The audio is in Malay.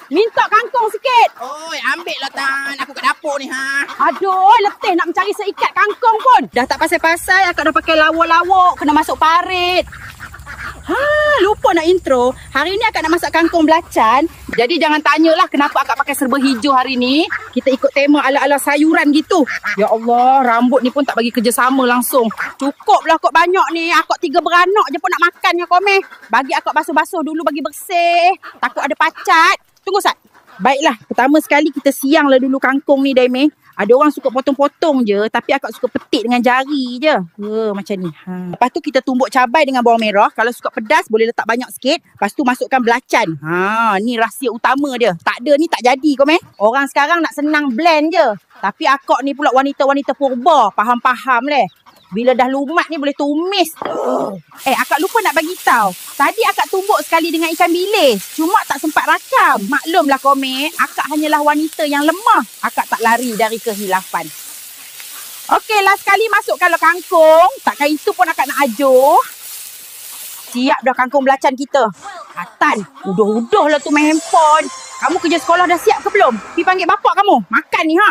Minta kangkung sikit. Oi, ambil lah Tan. Aku kat dapur ni ha. Aduh, letih nak mencari seikat kangkung pun. Dah tak pasal-pasal akak dah pakai lawak-lawak. Kena masuk parit. Lupa nak intro. Hari ni akak nak masak kangkung belacan. Jadi jangan tanyalah kenapa akak pakai serba hijau hari ni. Kita ikut tema ala-ala sayuran gitu. Ya Allah, rambut ni pun tak bagi kerjasama langsung. Cukuplah kok banyak ni. Akak 3 beranak je pun nak makan ya komeh. Bagi akak basuh-basuh dulu bagi bersih. Takut ada pacat. Tunggu Sat. Baiklah, pertama sekali kita sianglah dulu kangkung ni Daimeh. Ada orang suka potong-potong je, tapi akak suka petik dengan jari je. Macam ni. Lepas tu kita tumbuk cabai dengan bawang merah. Kalau suka pedas, boleh letak banyak sikit. Lepas tu masukkan belacan. Ni rahsia utama dia. Tak ada ni tak jadi kau meh. Orang sekarang nak senang blend je. Tapi akak ni pula wanita-wanita purba. Faham-faham leh. Bila dah lumat ni boleh tumis. Akak lupa nak bagi tahu. Tadi akak tumbuk sekali dengan ikan bilis. Cuma tak sempat rakam. Maklumlah komen, akak hanyalah wanita yang lemah. Akak tak lari dari kehilapan. Okey, last sekali masukkanlah kangkung. Takkan itu pun akak nak ajuh. Siap dah kangkung belacan kita. Tan, udah lah tu main handphone. Kamu kerja sekolah dah siap ke belum? Pergi panggil bapak kamu. Makan ni ha.